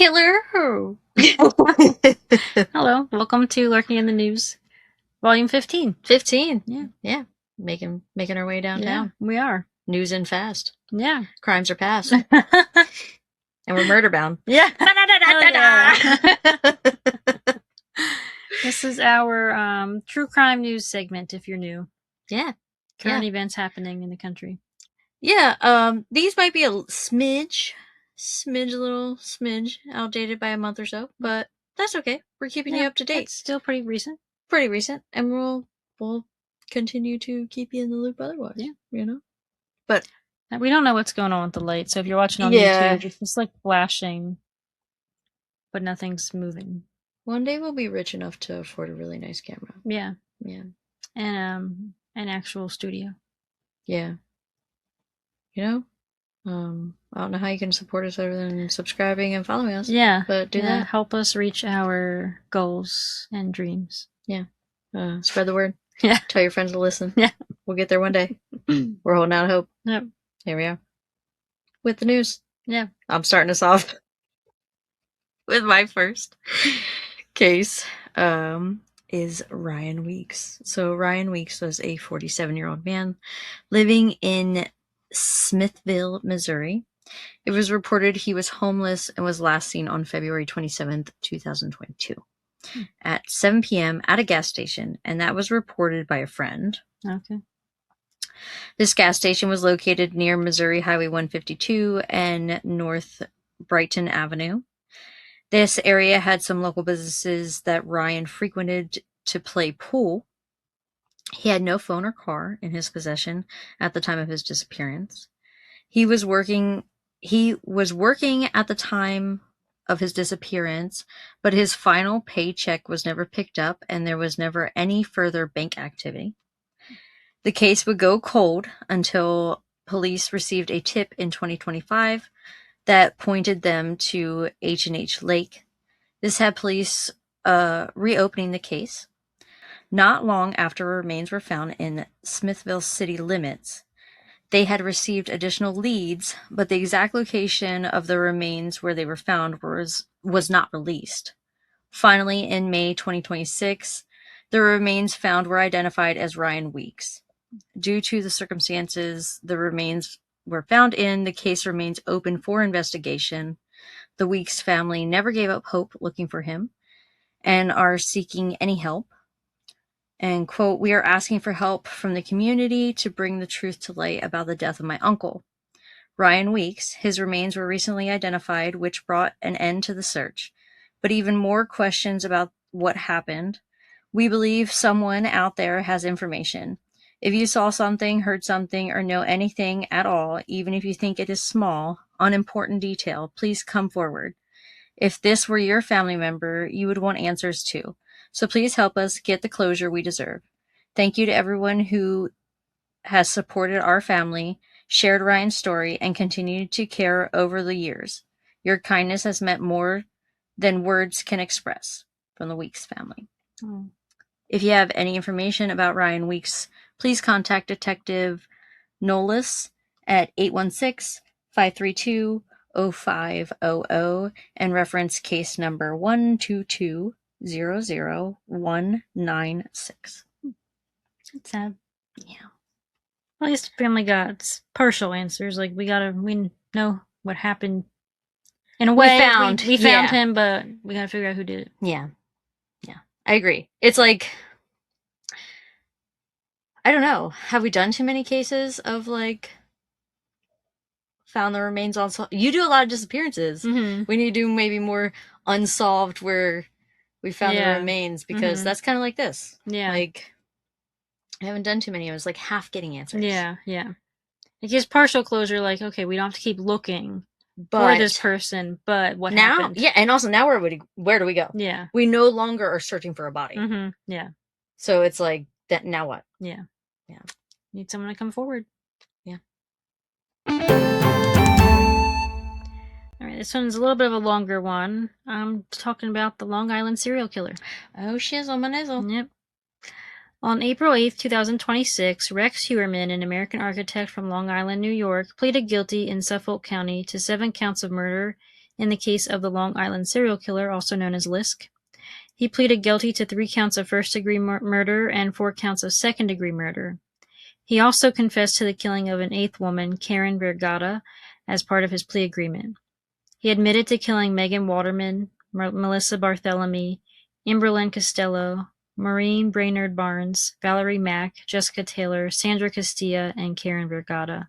killer. Hello, welcome to Lurking in the News, Volume 15. 15. Yeah. Yeah. Making our way downtown. Yeah, we are. News and fast. Yeah. Crimes are past. And we're murder bound. Yeah. This is our true crime news segment, if you're new. Yeah. Current events happening in the country. Yeah. These might be a little smidge outdated by a month or so, but that's okay. We're keeping you up to date. It's still pretty recent. And we'll continue to keep you in the loop otherwise. Yeah. You know? But we don't know what's going on with the light, so if you're watching on YouTube, it's just like flashing, but nothing's moving. One day we'll be rich enough to afford a really nice camera. Yeah. Yeah. And an actual studio. Yeah. You know? I don't know how you can support us other than subscribing and following us. Yeah. But do that. Help us reach our goals and dreams. Yeah. Spread the word. Yeah. Tell your friends to listen. Yeah. We'll get there one day. We're holding out hope. Yep. Here we are. With the news. Yeah. I'm starting us off with my first case. Is Ryan Weeks. So Ryan Weeks was a 47-year-old man living in Smithville, Missouri. It was reported he was homeless and was last seen on February 27th, 2022 at 7 p.m. at a gas station, and that was reported by a friend. Okay. This gas station was located near Missouri Highway 152 and North Brighton Avenue. This area had some local businesses that Ryan frequented to play pool. He had no phone or car in his possession at the time of his disappearance. He was working at the time of his disappearance, but his final paycheck was never picked up and there was never any further bank activity. The case would go cold until police received a tip in 2025 that pointed them to H&H Lake. This had police reopening the case. Not long after remains were found in Smithville city limits, they had received additional leads, but the exact location of the remains where they were found was not released. Finally, in May 2026, the remains found were identified as Ryan Weeks. Due to the circumstances the remains were found in, the case remains open for investigation. The Weeks family never gave up hope looking for him and are seeking any help. And quote, "We are asking for help from the community to bring the truth to light about the death of my uncle, Ryan Weeks. His remains were recently identified, which brought an end to the search. But even more questions about what happened. We believe someone out there has information. If you saw something, heard something, or know anything at all, even if you think it is small, unimportant detail, please come forward. If this were your family member, you would want answers too. So please help us get the closure we deserve. Thank you to everyone who has supported our family, shared Ryan's story, and continued to care over the years. Your kindness has meant more than words can express." From the Weeks family. Oh. If you have any information about Ryan Weeks, please contact Detective Nolis at 816-532-0500 and reference case number 122-00196. That's sad. Yeah. Well, at least the family got partial answers. Like, we know what happened. In a way, we found him, but we gotta figure out who did it. Yeah. Yeah. I agree. It's like, I don't know. Have we done too many cases of like found the remains unsolved? You do a lot of disappearances. Mm-hmm. We need to do maybe more unsolved where we found the remains, because that's kind of like this. Yeah. Like, I haven't done too many. I was like half getting answers. Yeah. It gives partial closure, like, okay, we don't have to keep looking for this person, but what happened? Yeah, and also now where do we go? Yeah. We no longer are searching for a body. Mm-hmm. Yeah. So it's like, that. Now what? Yeah. Need someone to come forward. Yeah. All right, this one's a little bit of a longer one. I'm talking about the Long Island serial killer. Oh, shizzle my nizzle. Yep. On April 8th, 2026, Rex Heuermann, an American architect from Long Island, New York, pleaded guilty in Suffolk County to 7 counts of murder in the case of the Long Island serial killer, also known as Lisk. He pleaded guilty to 3 counts of first-degree murder and 4 counts of second-degree murder. He also confessed to the killing of an 8th woman, Karen Vergata, as part of his plea agreement. He admitted to killing Megan Waterman, Melissa Barthelemy, Amberlynn Costello, Maureen Brainerd Barnes, Valerie Mack, Jessica Taylor, Sandra Castilla, and Karen Vergata.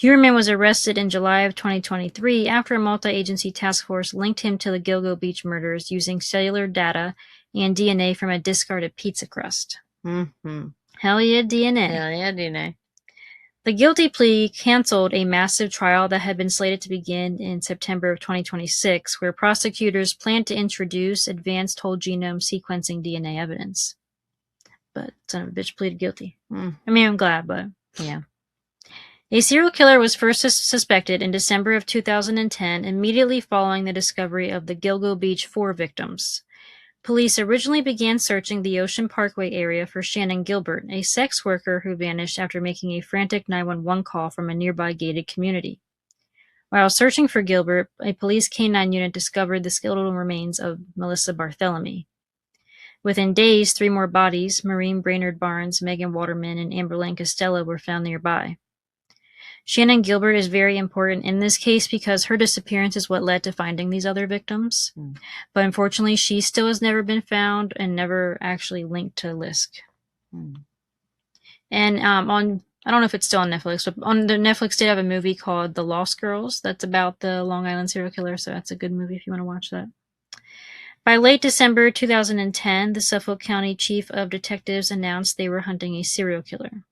Huerman was arrested in July of 2023 after a multi-agency task force linked him to the Gilgo Beach murders using cellular data and DNA from a discarded pizza crust. Mm-hmm. Hell yeah, DNA. Hell yeah, DNA. The guilty plea canceled a massive trial that had been slated to begin in September of 2026, where prosecutors planned to introduce advanced whole genome sequencing DNA evidence. But son of a bitch pleaded guilty. I mean, I'm glad, but yeah. A serial killer was first suspected in December of 2010, immediately following the discovery of the Gilgo Beach 4 victims. Police originally began searching the Ocean Parkway area for Shannon Gilbert, a sex worker who vanished after making a frantic 911 call from a nearby gated community. While searching for Gilbert, a police K-9 unit discovered the skeletal remains of Melissa Barthelemy. Within days, 3 more bodies, Maureen Brainerd Barnes, Megan Waterman, and Amberlynn Costello, were found nearby. Shannon Gilbert is very important in this case because her disappearance is what led to finding these other victims. But unfortunately, she still has never been found and never actually linked to Lisk. And I don't know if it's still on Netflix, but on the Netflix did have a movie called The Lost Girls that's about the Long Island serial killer, so that's a good movie if you want to watch that. By late December 2010, the Suffolk County Chief of Detectives announced they were hunting a serial killer.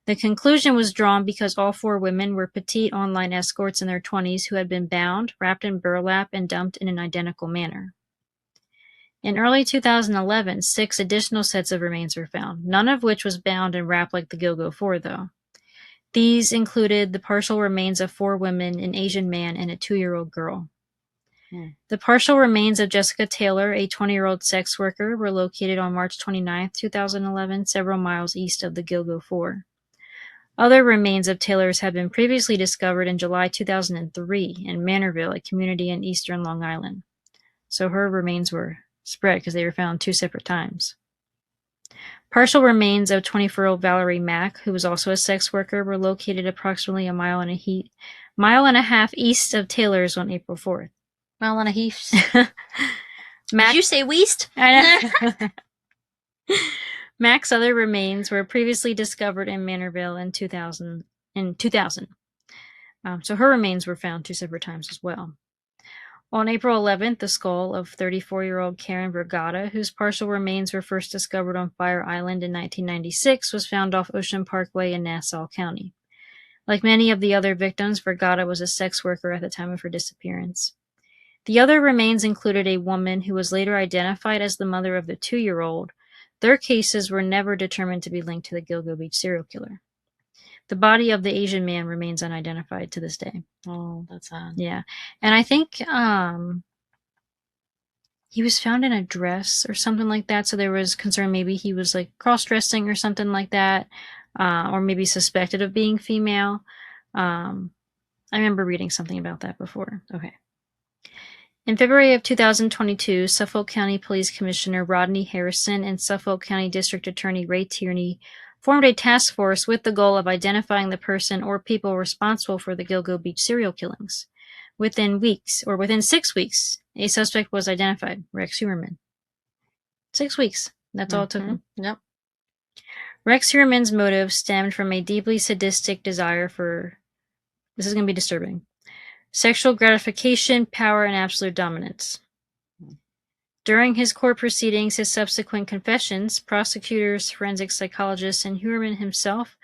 The conclusion was drawn because all 4 women were petite online escorts in their 20s who had been bound, wrapped in burlap, and dumped in an identical manner. In early 2011, 6 additional sets of remains were found, none of which was bound and wrapped like the Gilgo 4, though. These included the partial remains of 4 women, an Asian man, and a 2-year-old girl. The partial remains of Jessica Taylor, a 20-year-old sex worker, were located on March 29, 2011, several miles east of the Gilgo 4. Other remains of Taylor's had been previously discovered in July 2003 in Manorville, a community in eastern Long Island. So her remains were spread because they were found 2 separate times. Partial remains of 24-year-old Valerie Mack, who was also a sex worker, were located approximately a mile and a half east of Taylor's on April 4th. Mile and a half. Did you say west? I know. Mack's other remains were previously discovered in Manorville in 2000. So her remains were found 2 separate times as well. On April 11th, the skull of 34-year-old Karen Vergata, whose partial remains were first discovered on Fire Island in 1996, was found off Ocean Parkway in Nassau County. Like many of the other victims, Vergata was a sex worker at the time of her disappearance. The other remains included a woman who was later identified as the mother of the 2-year-old. Their cases were never determined to be linked to the Gilgo Beach serial killer. The body of the Asian man remains unidentified to this day. Oh, that's sad. Yeah. And I think he was found in a dress or something like that, so there was concern maybe he was like cross-dressing or something like that, or maybe suspected of being female. I remember reading something about that before. Okay. In February of 2022, Suffolk County Police Commissioner Rodney Harrison and Suffolk County District Attorney Ray Tierney formed a task force with the goal of identifying the person or people responsible for the Gilgo Beach serial killings. Within 6 weeks, a suspect was identified, Rex Huerman. 6 weeks. That's all it took him. Yep. Rex Huerman's motive stemmed from a deeply sadistic desire for, this is going to be disturbing, sexual gratification, power, and absolute dominance. During his court proceedings, his subsequent confessions, prosecutors, forensic psychologists, and Huerman himself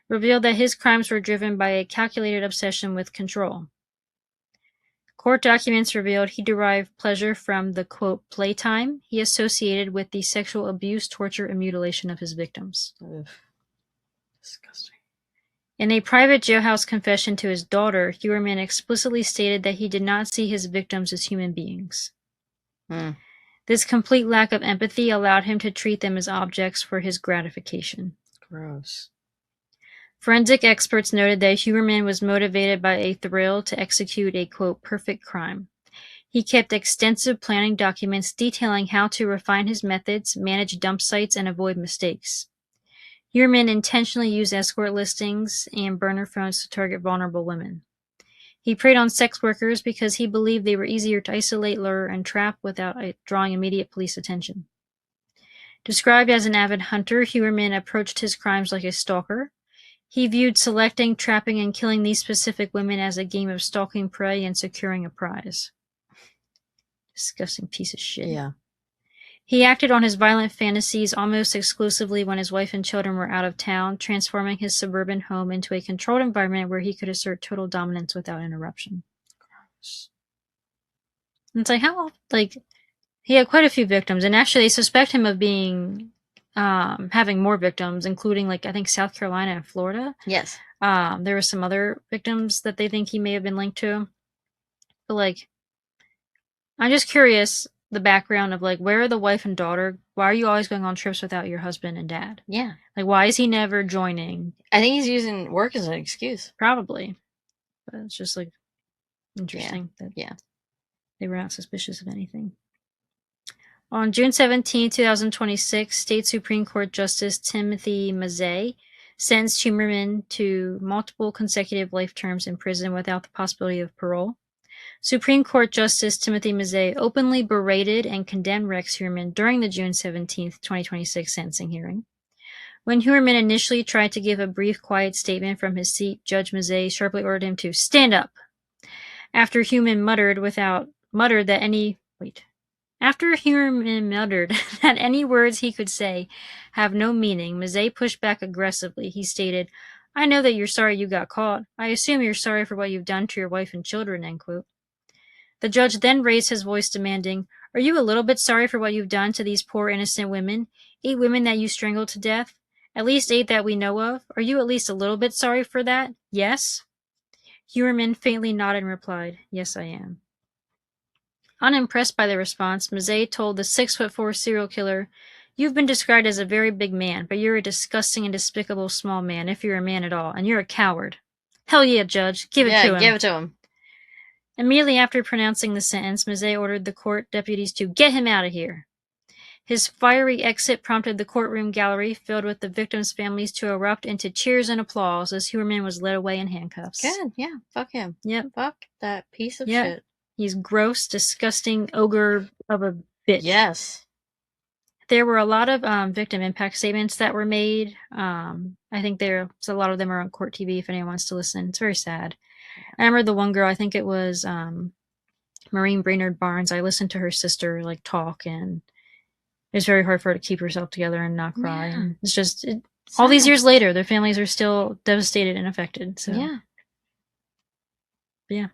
revealed that his crimes were driven by a calculated obsession with control. Court documents revealed he derived pleasure from the, quote, playtime he associated with the sexual abuse, torture, and mutilation of his victims. Ugh. Disgusting. In a private jailhouse confession to his daughter, Huerman explicitly stated that he did not see his victims as human beings. This complete lack of empathy allowed him to treat them as objects for his gratification. Gross. Forensic experts noted that Huerman was motivated by a thrill to execute a, quote, perfect crime. He kept extensive planning documents detailing how to refine his methods, manage dump sites, and avoid mistakes. Huerman intentionally used escort listings and burner phones to target vulnerable women. He preyed on sex workers because he believed they were easier to isolate, lure, and trap without drawing immediate police attention. Described as an avid hunter, Huerman approached his crimes like a stalker. He viewed selecting, trapping, and killing these specific women as a game of stalking prey and securing a prize. Disgusting piece of shit. Yeah. He acted on his violent fantasies almost exclusively when his wife and children were out of town, transforming his suburban home into a controlled environment where he could assert total dominance without interruption. Gross. It's like, how, like, he had quite a few victims, and actually they suspect him of being, having more victims, including, like, I think South Carolina and Florida. Yes. There were some other victims that they think he may have been linked to. But, like, I'm just curious the background of, like, where are the wife and daughter? Why are you always going on trips without your husband and dad? Yeah. Like, why is he never joining? I think he's using work as an excuse. Probably. But it's just, like, interesting that Yeah. they were not suspicious of anything. On June 17, 2026, State Supreme Court Justice Timothy Mazzei sentenced Huerman to multiple consecutive life terms in prison without the possibility of parole. Supreme Court Justice Timothy Mazzei openly berated and condemned Rex Huerman during the June 17, 2026 sentencing hearing. When Huerman initially tried to give a brief, quiet statement from his seat, Judge Mazzei sharply ordered him to stand up. After Huerman muttered that any words he could say have no meaning, Mazzei pushed back aggressively. He stated, "I know that you're sorry you got caught. I assume you're sorry for what you've done to your wife and children," end quote. The judge then raised his voice, demanding, "Are you a little bit sorry for what you've done to these poor innocent women? 8 women that you strangled to death? At least 8 that we know of. Are you at least a little bit sorry for that? Yes?" Huerman faintly nodded and replied, "Yes, I am." Unimpressed by the response, Mazzei told the 6'4" serial killer, "You've been described as a very big man, but you're a disgusting and despicable small man, if you're a man at all, and you're a coward." Hell yeah, Judge. Give it to him. Yeah, give it to him. Immediately after pronouncing the sentence, Mazzei ordered the court deputies to get him out of here. His fiery exit prompted the courtroom gallery, filled with the victims' families, to erupt into cheers and applause as Huerman was led away in handcuffs. Good, yeah. Fuck him. Yep. Fuck that piece of shit. He's gross, disgusting ogre of a bitch. Yes. There were a lot of victim impact statements that were made. I think a lot of them are on Court TV if anyone wants to listen. It's very sad. I remember the one girl, I think it was Maureen Brainerd Barnes. I listened to her sister like talk, and it was very hard for her to keep herself together and not cry. Yeah. And it's just all these years later, their families are still devastated and affected. So yeah,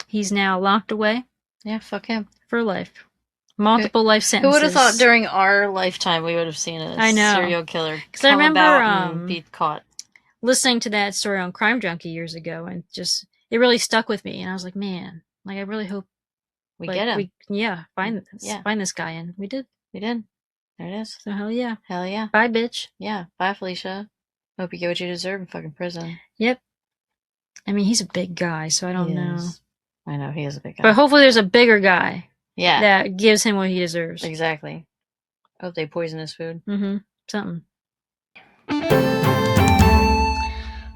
he's now locked away. Yeah, fuck him for life. Multiple life sentences. Who would have thought during our lifetime we would have seen a serial killer come about and be caught? Listening to that story on Crime Junkie years ago, and just it really stuck with me. And I was like, man, like I really hope we get him. Find this guy, and we did. We did. There it is. So hell yeah. Hell yeah. Bye, bitch. Yeah. Bye, Felicia. Hope you get what you deserve in fucking prison. Yep. I mean, he's a big guy, so I don't know. I know he is a big guy. But hopefully, there's a bigger guy. Yeah. That gives him what he deserves. Exactly. Hope they poison his food. Mm-hmm. Something.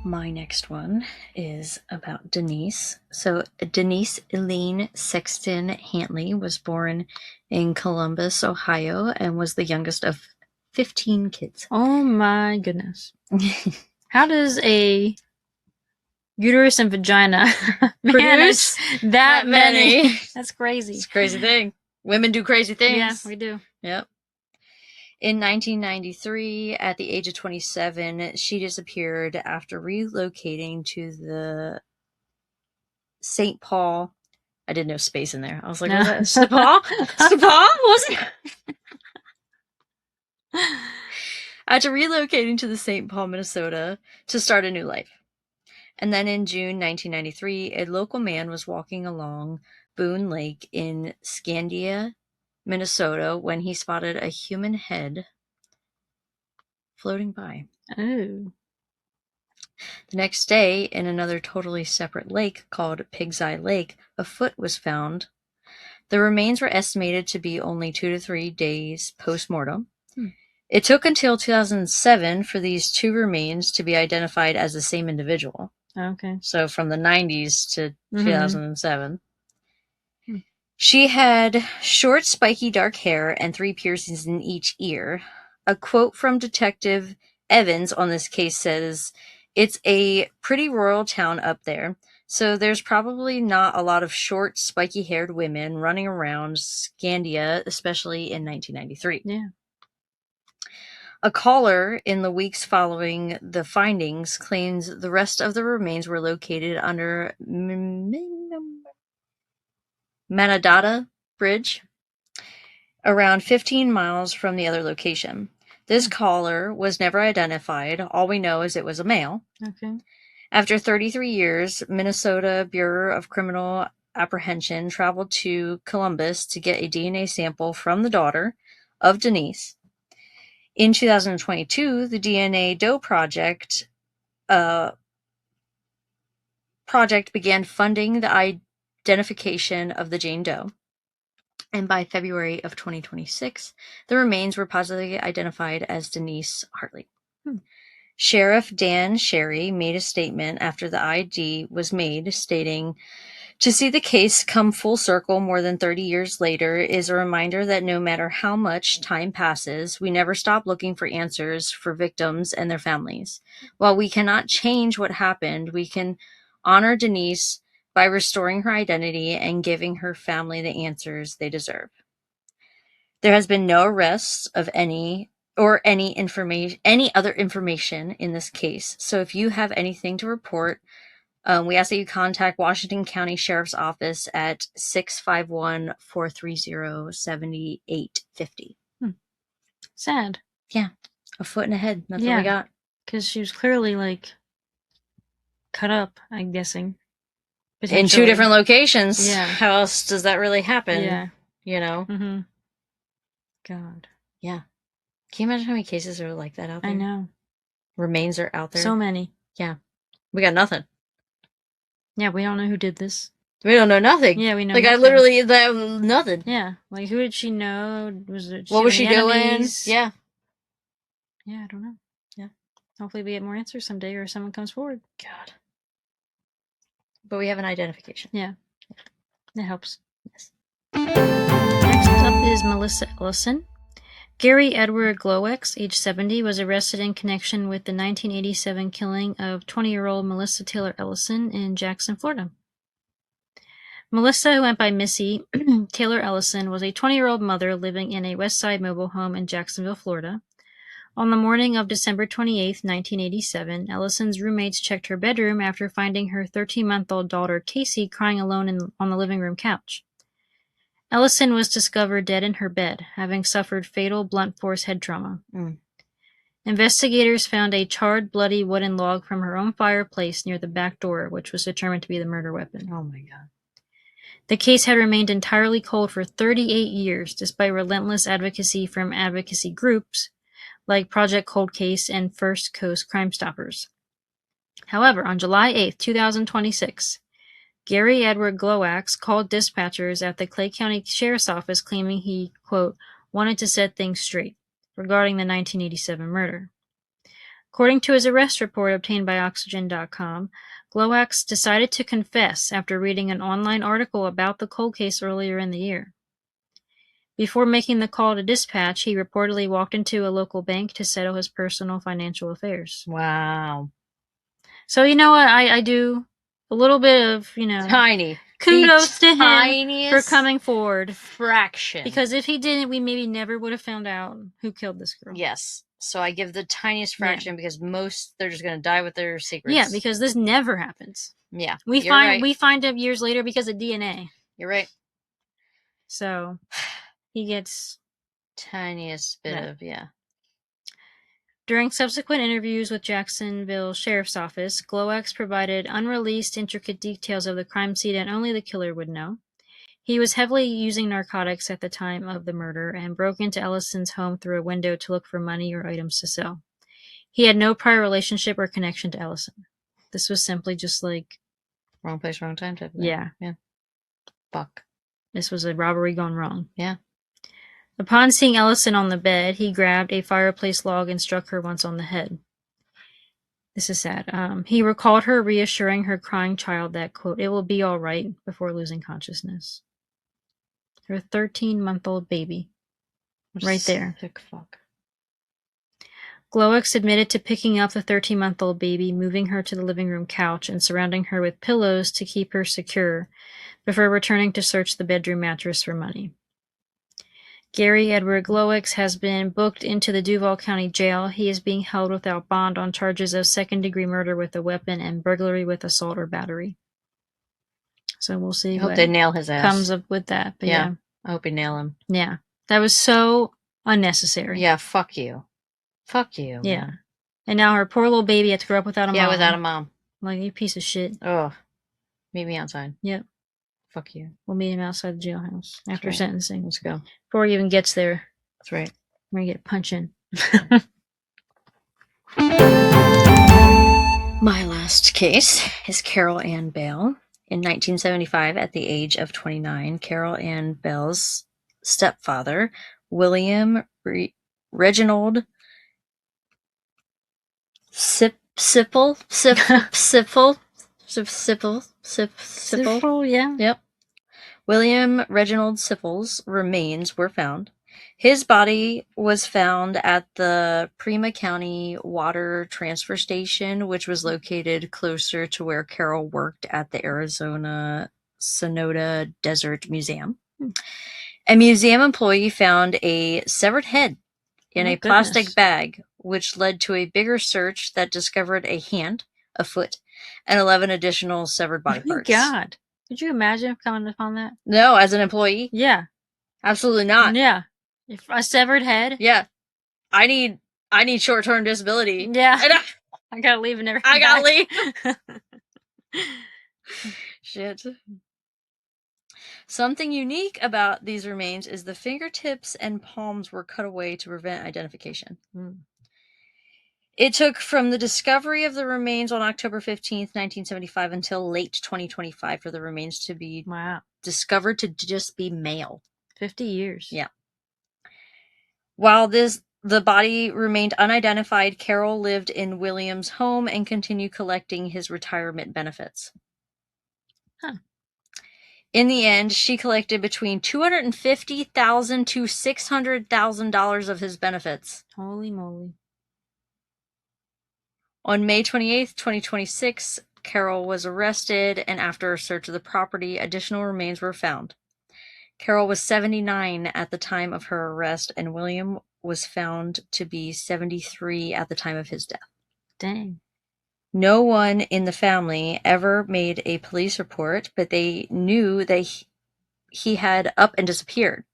My next one is about Denise. So Denise Elaine Sexton Hartley was born in Columbus, Ohio, and was the youngest of 15 kids. Oh my goodness. How does a uterus and vagina produce that many? That's crazy. It's a crazy thing. Women do crazy things. Yeah, we do. Yep. In 1993, at the age of 27, she disappeared after relocating to the St. Paul. I did no space in there. I was like, what was that? St. Paul? St. Paul? What was it? After relocating to the St. Paul, Minnesota, to start a new life. And then in June 1993, a local man was walking along Boone Lake in Scandia, Minnesota, when he spotted a human head floating by. Oh. The next day, in another totally separate lake called Pig's Eye Lake, a foot was found The remains were estimated to be only 2 to 3 days post-mortem. It took until 2007 for these two remains to be identified as the same individual. Okay. So from the 90s to Mhm. 2007. She had short, spiky dark hair and 3 piercings in each ear. A quote from Detective Evans on this case says, "It's a pretty rural town up there, so there's probably not a lot of short, spiky-haired women running around Scandia, especially in 1993. Yeah. A caller in the weeks following the findings claims the rest of the remains were located under Manadata Bridge, around 15 miles from the other location. This caller was never identified. All we know is it was a male. Okay. After 33 years, Minnesota Bureau of Criminal Apprehension traveled to Columbus to get a DNA sample from the daughter of Denise. In 2022, the DNA Doe Project began funding the identification of the Jane Doe. And by February of 2026, the remains were positively identified as Denise Hartley. Sheriff Dan Sherry made a statement after the ID was made, stating, "To see the case come full circle more than 30 years later is a reminder that no matter how much time passes, we never stop looking for answers for victims and their families. While we cannot change what happened, we can honor Denise by restoring her identity and giving her family the answers they deserve. There has been no arrests of any other information in this case. So if you have anything to report, we ask that you contact Washington County Sheriff's Office at 651-430-7850. Sad. Yeah. A foot and a head. That's what we got. Because she was clearly, like, cut up, I'm guessing. In 2 different locations. Yeah. How else does that really happen? Yeah. You know? Mm-hmm. God. Yeah. Can you imagine how many cases are like that out there? I know. Remains are out there. So many. Yeah. We got nothing. Yeah, we don't know who did this. We don't know nothing. Yeah, we know Like, nothing. I literally, nothing. Yeah. Like, who did she know? What was she doing? Enemies? Yeah. Yeah, I don't know. Yeah. Hopefully we get more answers someday or someone comes forward. God. But we have an identification. Yeah. It helps. Yes. Next up is Melissa Ellison. Gary Edward Glowex, age 70, was arrested in connection with the 1987 killing of 20-year-old Melissa Taylor Ellison in Jackson, Florida. Melissa, who went by Missy Taylor Ellison, was a 20-year-old mother living in a West Side mobile home in Jacksonville, Florida. On the morning of December 28, 1987, Ellison's roommates checked her bedroom after finding her 13-month-old daughter, Casey, crying alone on the living room couch. Ellison was discovered dead in her bed, having suffered fatal blunt force head trauma. Investigators found a charred, bloody wooden log from her own fireplace near the back door, which was determined to be the murder weapon. Oh my God. The case had remained entirely cold for 38 years, despite relentless advocacy from advocacy groups like Project Cold Case and First Coast Crime Stoppers. However, on July 8, 2026, Gary Edward Glowax called dispatchers at the Clay County Sheriff's Office claiming he, quote, wanted to set things straight regarding the 1987 murder. According to his arrest report obtained by Oxygen.com, Glowax decided to confess after reading an online article about the cold case earlier in the year. Before making the call to dispatch, he reportedly walked into a local bank to settle his personal financial affairs. Wow. So, you know what? I do a little bit of, tiny kudos to him for coming forward. Fraction. Because if he didn't, we maybe never would have found out who killed this girl. Yes. So I give the tiniest fraction because most, they're just going to die with their secrets. Yeah, because this never happens. Yeah. We find it years later because of DNA. You're right. So he gets tiniest bit of, During subsequent interviews with Jacksonville Sheriff's Office, Glowax provided unreleased intricate details of the crime scene that only the killer would know. He was heavily using narcotics at the time of the murder and broke into Ellison's home through a window to look for money or items to sell. He had no prior relationship or connection to Ellison. This was simply just like... wrong place, wrong time type of thing. Yeah. Fuck. This was a robbery gone wrong. Yeah. Upon seeing Ellison on the bed, he grabbed a fireplace log and struck her once on the head. This is sad. He recalled her reassuring her crying child that, quote, "it will be all right," before losing consciousness. Her 13-month-old baby. Right there. Sick fuck. Glowick admitted to picking up the 13-month-old baby, moving her to the living room couch, and surrounding her with pillows to keep her secure, before returning to search the bedroom mattress for money. Gary Edward Glowick has been booked into the Duval County Jail. He is being held without bond on charges of second-degree murder with a weapon and burglary with assault or battery. So we'll see I hope what they nail his ass. comes up with that. But yeah. I hope you nail him. Yeah. That was so unnecessary. Yeah, fuck you. Fuck you. Yeah. Man. And now her poor little baby had to grow up without a mom. Yeah, without a mom. Like, you piece of shit. Oh. Meet me outside. Yep. Fuck you. We'll meet him outside the jailhouse after sentencing. Let's go. Before he even gets there. That's right. We're going to get punching. My last case is Carol Ann Beale. In 1975, at the age of 29, Carol Ann Beale's stepfather, William Reginald Sipple, yeah. Yep. William Reginald Sipple's remains were found. His body was found at the Prima County Water Transfer Station, which was located closer to where Carol worked at the Arizona Sonora Desert Museum. A museum employee found a severed head in a plastic bag, which led to a bigger search that discovered a hand, a foot, and 11 additional severed body parts. Oh my God. Could you imagine coming upon that? No, as an employee? Yeah. Absolutely not. Yeah. If a severed head? Yeah. I need short-term disability. Yeah. And I gotta leave and never come I gotta leave. Shit. Something unique about these remains is the fingertips and palms were cut away to prevent identification. It took from the discovery of the remains on October 15th, 1975 until late 2025 for the remains to be discovered to just be male. 50 years. Yeah. While the body remained unidentified, Carol lived in William's home and continued collecting his retirement benefits. Huh. In the end, she collected between $250,000 to $600,000 of his benefits. Holy moly. On May 28th, 2026, Carol was arrested, and after a search of the property, additional remains were found. Carol was 79 at the time of her arrest, and William was found to be 73 at the time of his death. Dang. No one in the family ever made a police report, but they knew that he had up and disappeared.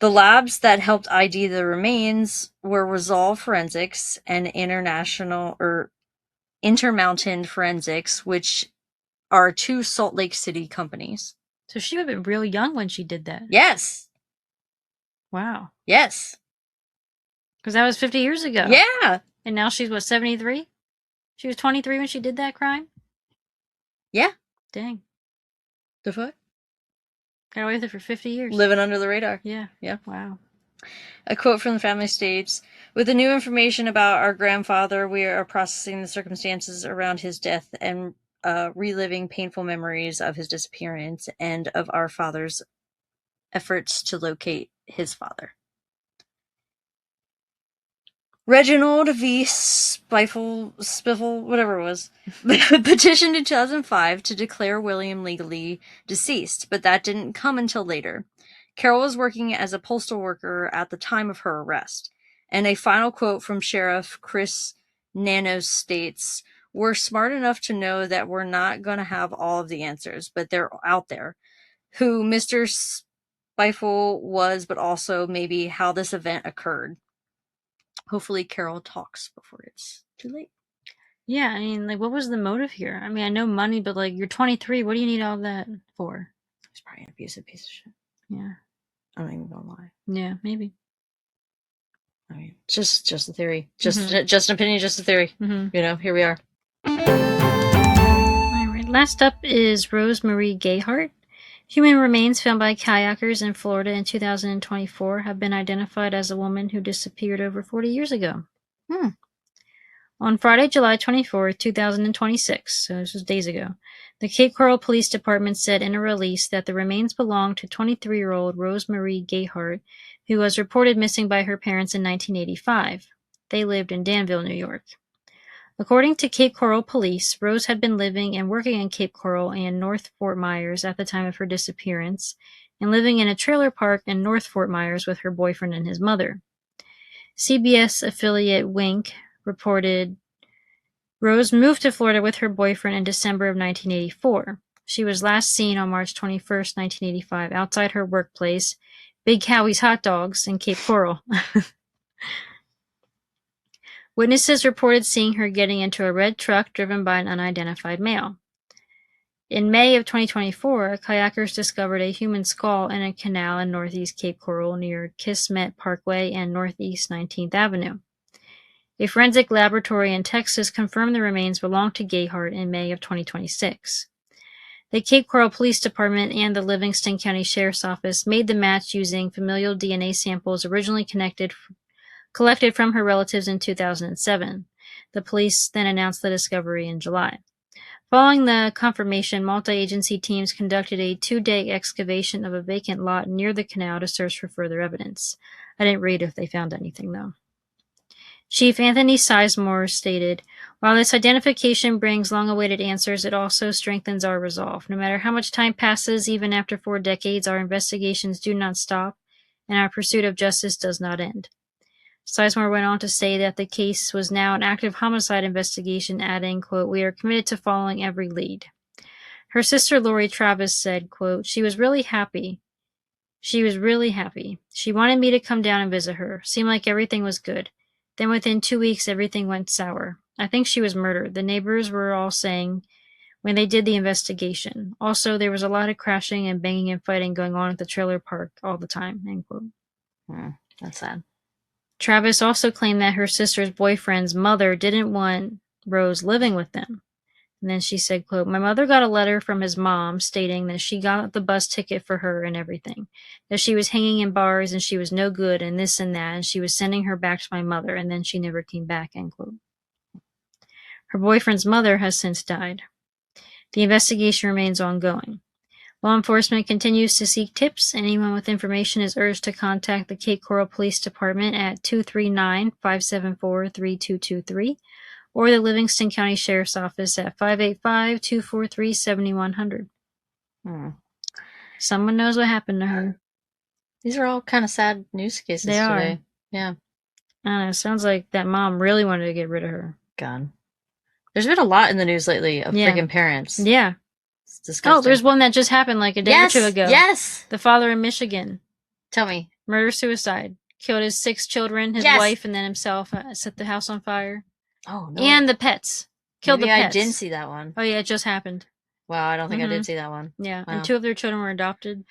The labs that helped ID the remains were Resolve Forensics and Intermountain Forensics, which are two Salt Lake City companies. So she would have been real young when she did that. Yes. Wow. Yes. Because that was 50 years ago. Yeah. And now she's, what, 73? She was 23 when she did that crime? Yeah. Dang. The fuck? Got away with it for 50 years. Living under the radar. Yeah. Yeah. Wow. A quote from the family states, "With the new information about our grandfather, we are processing the circumstances around his death and reliving painful memories of his disappearance and of our father's efforts to locate his father." Reginald V. Spiffle, whatever it was, petitioned in 2005 to declare William legally deceased, but that didn't come until later. Carol was working as a postal worker at the time of her arrest. And a final quote from Sheriff Chris Nanos states, "We're smart enough to know that we're not going to have all of the answers, but they're out there. Who Mr. Spiffle was, but also maybe how this event occurred. Hopefully Carol talks before it's too late." Yeah, I mean, like, what was the motive here? I mean, I know money, but, like, you're 23. What do you need all that for? He's probably an abusive piece of shit. Yeah. I'm not even gonna lie. Yeah, maybe. I mean, just a theory. Just an opinion, just a theory. You know, here we are. All right, last up is Rose Marie Gayhart. Human remains found by kayakers in Florida in 2024 have been identified as a woman who disappeared over 40 years ago. On Friday, July 24, 2026, so this was days ago, the Cape Coral Police Department said in a release that the remains belong to 23-year-old Rose Marie Gayhart, who was reported missing by her parents in 1985. They lived in Danville, New York. According to Cape Coral Police, Rose had been living and working in Cape Coral and North Fort Myers at the time of her disappearance, and living in a trailer park in North Fort Myers with her boyfriend and his mother. CBS affiliate Wink reported Rose moved to Florida with her boyfriend in December of 1984. She was last seen on March 21, 1985, outside her workplace, Big Howie's Hot Dogs, in Cape Coral. Witnesses reported seeing her getting into a red truck driven by an unidentified male. In May of 2024, kayakers discovered a human skull in a canal in northeast Cape Coral near Kismet Parkway and northeast 19th Avenue. A forensic laboratory in Texas confirmed the remains belonged to Gayhart in May of 2026. The Cape Coral Police Department and the Livingston County Sheriff's Office made the match using familial DNA samples originally collected from her relatives in 2007. The police then announced the discovery in July. Following the confirmation, multi-agency teams conducted a 2-day excavation of a vacant lot near the canal to search for further evidence. I didn't read if they found anything, though. Chief Anthony Sizemore stated, "While this identification brings long-awaited answers, it also strengthens our resolve. No matter how much time passes, even after 4 decades, our investigations do not stop, and our pursuit of justice does not end." Sizemore went on to say that the case was now an active homicide investigation, adding, quote, "We are committed to following every lead." Her sister Lori Travis said, quote, She was really happy. She wanted me to come down and visit her. Seemed like everything was good. Then within 2 weeks, everything went sour. I think she was murdered. The neighbors were all saying when they did the investigation. Also, there was a lot of crashing and banging and fighting going on at the trailer park all the time, end quote. That's sad. Travis also claimed that her sister's boyfriend's mother didn't want Rose living with them. And then she said, quote, "My mother got a letter from his mom stating that she got the bus ticket for her and everything, that she was hanging in bars and she was no good and this and that, and she was sending her back to my mother, and then she never came back," end quote. Her boyfriend's mother has since died. The investigation remains ongoing. Law enforcement continues to seek tips. Anyone with information is urged to contact the Cape Coral Police Department at 239-574-3223 or the Livingston County Sheriff's Office at 585-243-7100. Someone knows what happened to her. These are all kind of sad news cases They today. are. Yeah. I don't know. It sounds like that mom really wanted to get rid of her. God. There's been a lot in the news lately of freaking parents. Yeah. It's disgusting. Oh, there's one that just happened like a day or two ago. Yes. The father in Michigan. Tell me. Murder-suicide. Killed his 6 children, his wife, and then himself. Set the house on fire. Oh, no. And the pets. Killed the pets. I didn't see that one. Oh, yeah, it just happened. Wow, I don't think I did see that one. Yeah, wow. And 2 of their children were adopted.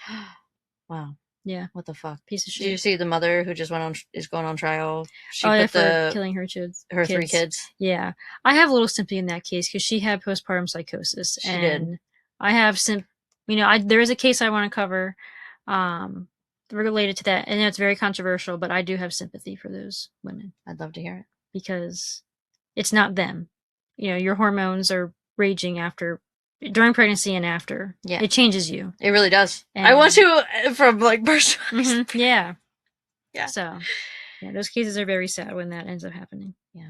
Wow. Yeah. What the fuck? Piece of shit. Did you see the mother who just is going on trial? She put for killing her kids. Her 3 kids. Yeah. I have a little sympathy in that case because she had postpartum psychosis. She did. I have there is a case I want to cover related to that, and it's very controversial, but I do have sympathy for those women. I'd love to hear it. Because it's not them. Your hormones are raging during pregnancy and after. Yeah. It changes you. It really does. I want to from personal experience. Yeah. Yeah. So, yeah, those cases are very sad when that ends up happening. Yeah.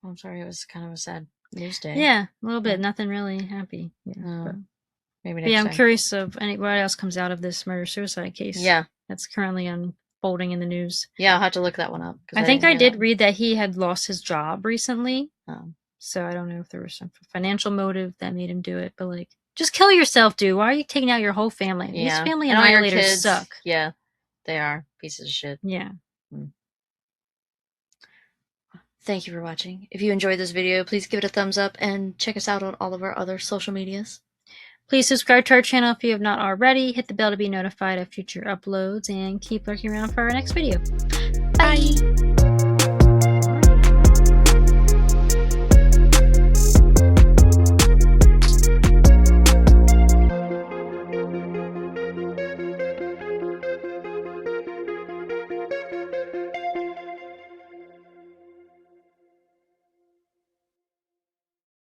Well, I'm sorry, it was kind of a sad news day. Yeah, a little bit. Nothing really happy. Yeah. Maybe next time. I'm curious of what else comes out of this murder-suicide case. Yeah. That's currently unfolding in the news. Yeah, I'll have to look that one up. I think I did read that he had lost his job recently. So I don't know if there was some financial motive that made him do it, but just kill yourself, dude. Why are you taking out your whole family? Yeah. These family annihilators suck. Yeah, they are pieces of shit. Yeah. Thank you for watching. If you enjoyed this video, please give it a thumbs up and check us out on all of our other social medias. Please subscribe to our channel if you have not already. Hit the bell to be notified of future uploads and keep lurking around for our next video. Bye.